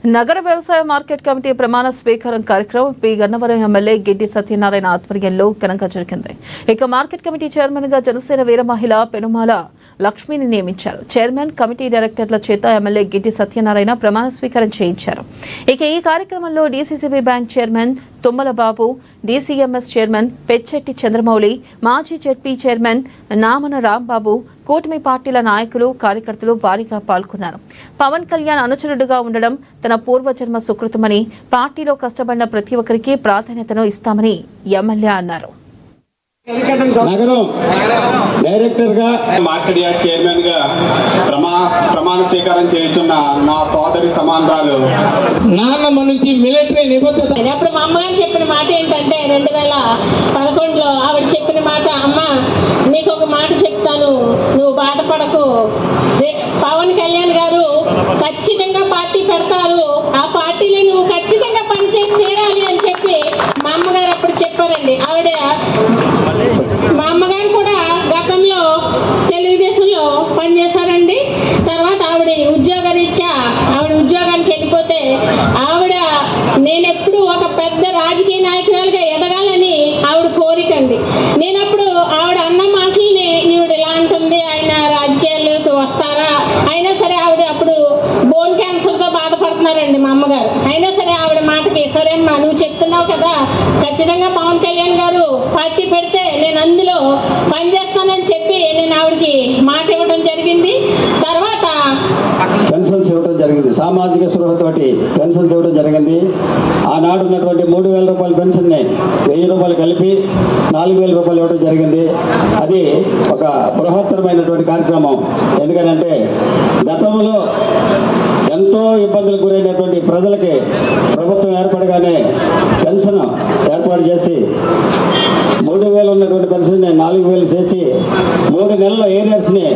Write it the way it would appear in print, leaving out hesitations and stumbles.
నగర వ్యవసాయ market committee ప్రమాణ స్వీకారం కార్యక్రమం పి గన్నవరం ఎమ్మెల్యే గిడ్డి సత్యనారాయణ ఆధ్వర్యంలో ఘనంగా జరిగింది. ఇక మార్కెట్ కమిటీ చైర్మన్ గా జనసేన వీర మహిళ పెనుమాల లక్ష్మిని నియమించారు. చైర్మన్ కమిటీ డైరెక్టర్ల చేత ఎమ్మెల్యే గిడ్డి సత్యనారాయణ ప్రమాణ స్వీకారం చేయించారు. ఇక ఈ కార్యక్రమంలో డీసీసీబీ బ్యాంక్ చైర్మన్ తుమ్మల బాబు, డీసీఎంఎస్ చైర్మన్ పెచ్చెట్టి చంద్రమౌళి, మాజీ జెడ్పీ చైర్మన్ నామన రాంబాబు, కూటమి పార్టీల నాయకులు, కార్యకర్తలు భారీగా పాల్గొన్నారు. పవన్ కళ్యాణ్ అనుచరుడుగా ఉండడం తన పూర్వజన్మ సుకృతమని, పార్టీలో కష్టపడిన ప్రతి ఒక్కరికి ప్రాధాన్యతను ఇస్తామని ఎమ్మెల్యే అన్నారు. నగరం డైరెక్టర్ గా మార్కెట్ యార్డ్ చైర్మన్ గా ప్రమాణ స్వీకారం చేస్తున్న నా సోదరి సమానరాలు నాన్నమ్మ నుంచి మిలిటరీ నిబద్ధత. అప్పుడు మా అమ్మగారు చెప్పిన మాట ఏంటంటే 2011లో ఆవిడ చెప్పిన మాట, అమ్మ నీకు ఒక మాట చెప్తాను, నువ్వు బాధపడకు, పవన్ కళ్యాణ్ గారు ఖచ్చితంగా పార్టీ పెడతారు, ఆ పార్టీలో నువ్వు ఖచ్చితంగా పనిచేసి తీరాలి అని చెప్పి మా అమ్మగారు అప్పుడు చెప్పారండి. మా అమ్మగారు కూడా గతంలో తెలుగుదేశంలో పనిచేశారండి. తర్వాత ఆవిడ ఉద్యోగరీత్యా ఉద్యోగానికి వెళ్ళిపోతే నేను ఎప్పుడు ఒక పెద్ద రాజకీయ నాయకురాలుగా ఎదగాలని ఆవిడ కోరికండి. నేనప్పుడు ఆవిడ అన్న మాటల్ని ఈవిడ ఇలా అంటుంది, ఆయన రాజకీయాల్లోకి వస్తారా, అయినా సరే ఆవిడ అప్పుడు బోన్ క్యాన్సర్తో బాధపడుతున్నారండి మా అమ్మగారు. అయినా సరే ఆవిడ మాటకి సరే అమ్మా నువ్వు చెప్తున్నావు కదా, ఖచ్చితంగా పవన్ కళ్యాణ్ గారు పార్టీ పెడితే నేను అందులో పనిచేస్తానని చెప్పి నేను ఆవిడకి మాట ఇవ్వడం జరిగింది. తర్వాత పెన్షన్స్ ఇవ్వడం జరిగింది, సామాజిక స్పృహతోటి పెన్షన్స్ ఇవ్వడం జరిగింది. ఆనాడు ఉన్నటువంటి 3,000 రూపాయల పెన్షన్ని 1,000 రూపాయలు కలిపి 4,000 రూపాయలు ఇవ్వడం జరిగింది. అది ఒక బృహత్తరమైనటువంటి కార్యక్రమం. ఎందుకంటే గతంలో ఎంతో ఇబ్బందులకు గురైనటువంటి ప్రజలకి ప్రభుత్వం ఏర్పడగానే పెన్షన్ ఏర్పాటు చేసి 3,000 ఉన్నటువంటి పెన్షన్ 4,000 చేసి 3 నెలల ఏరియర్స్ని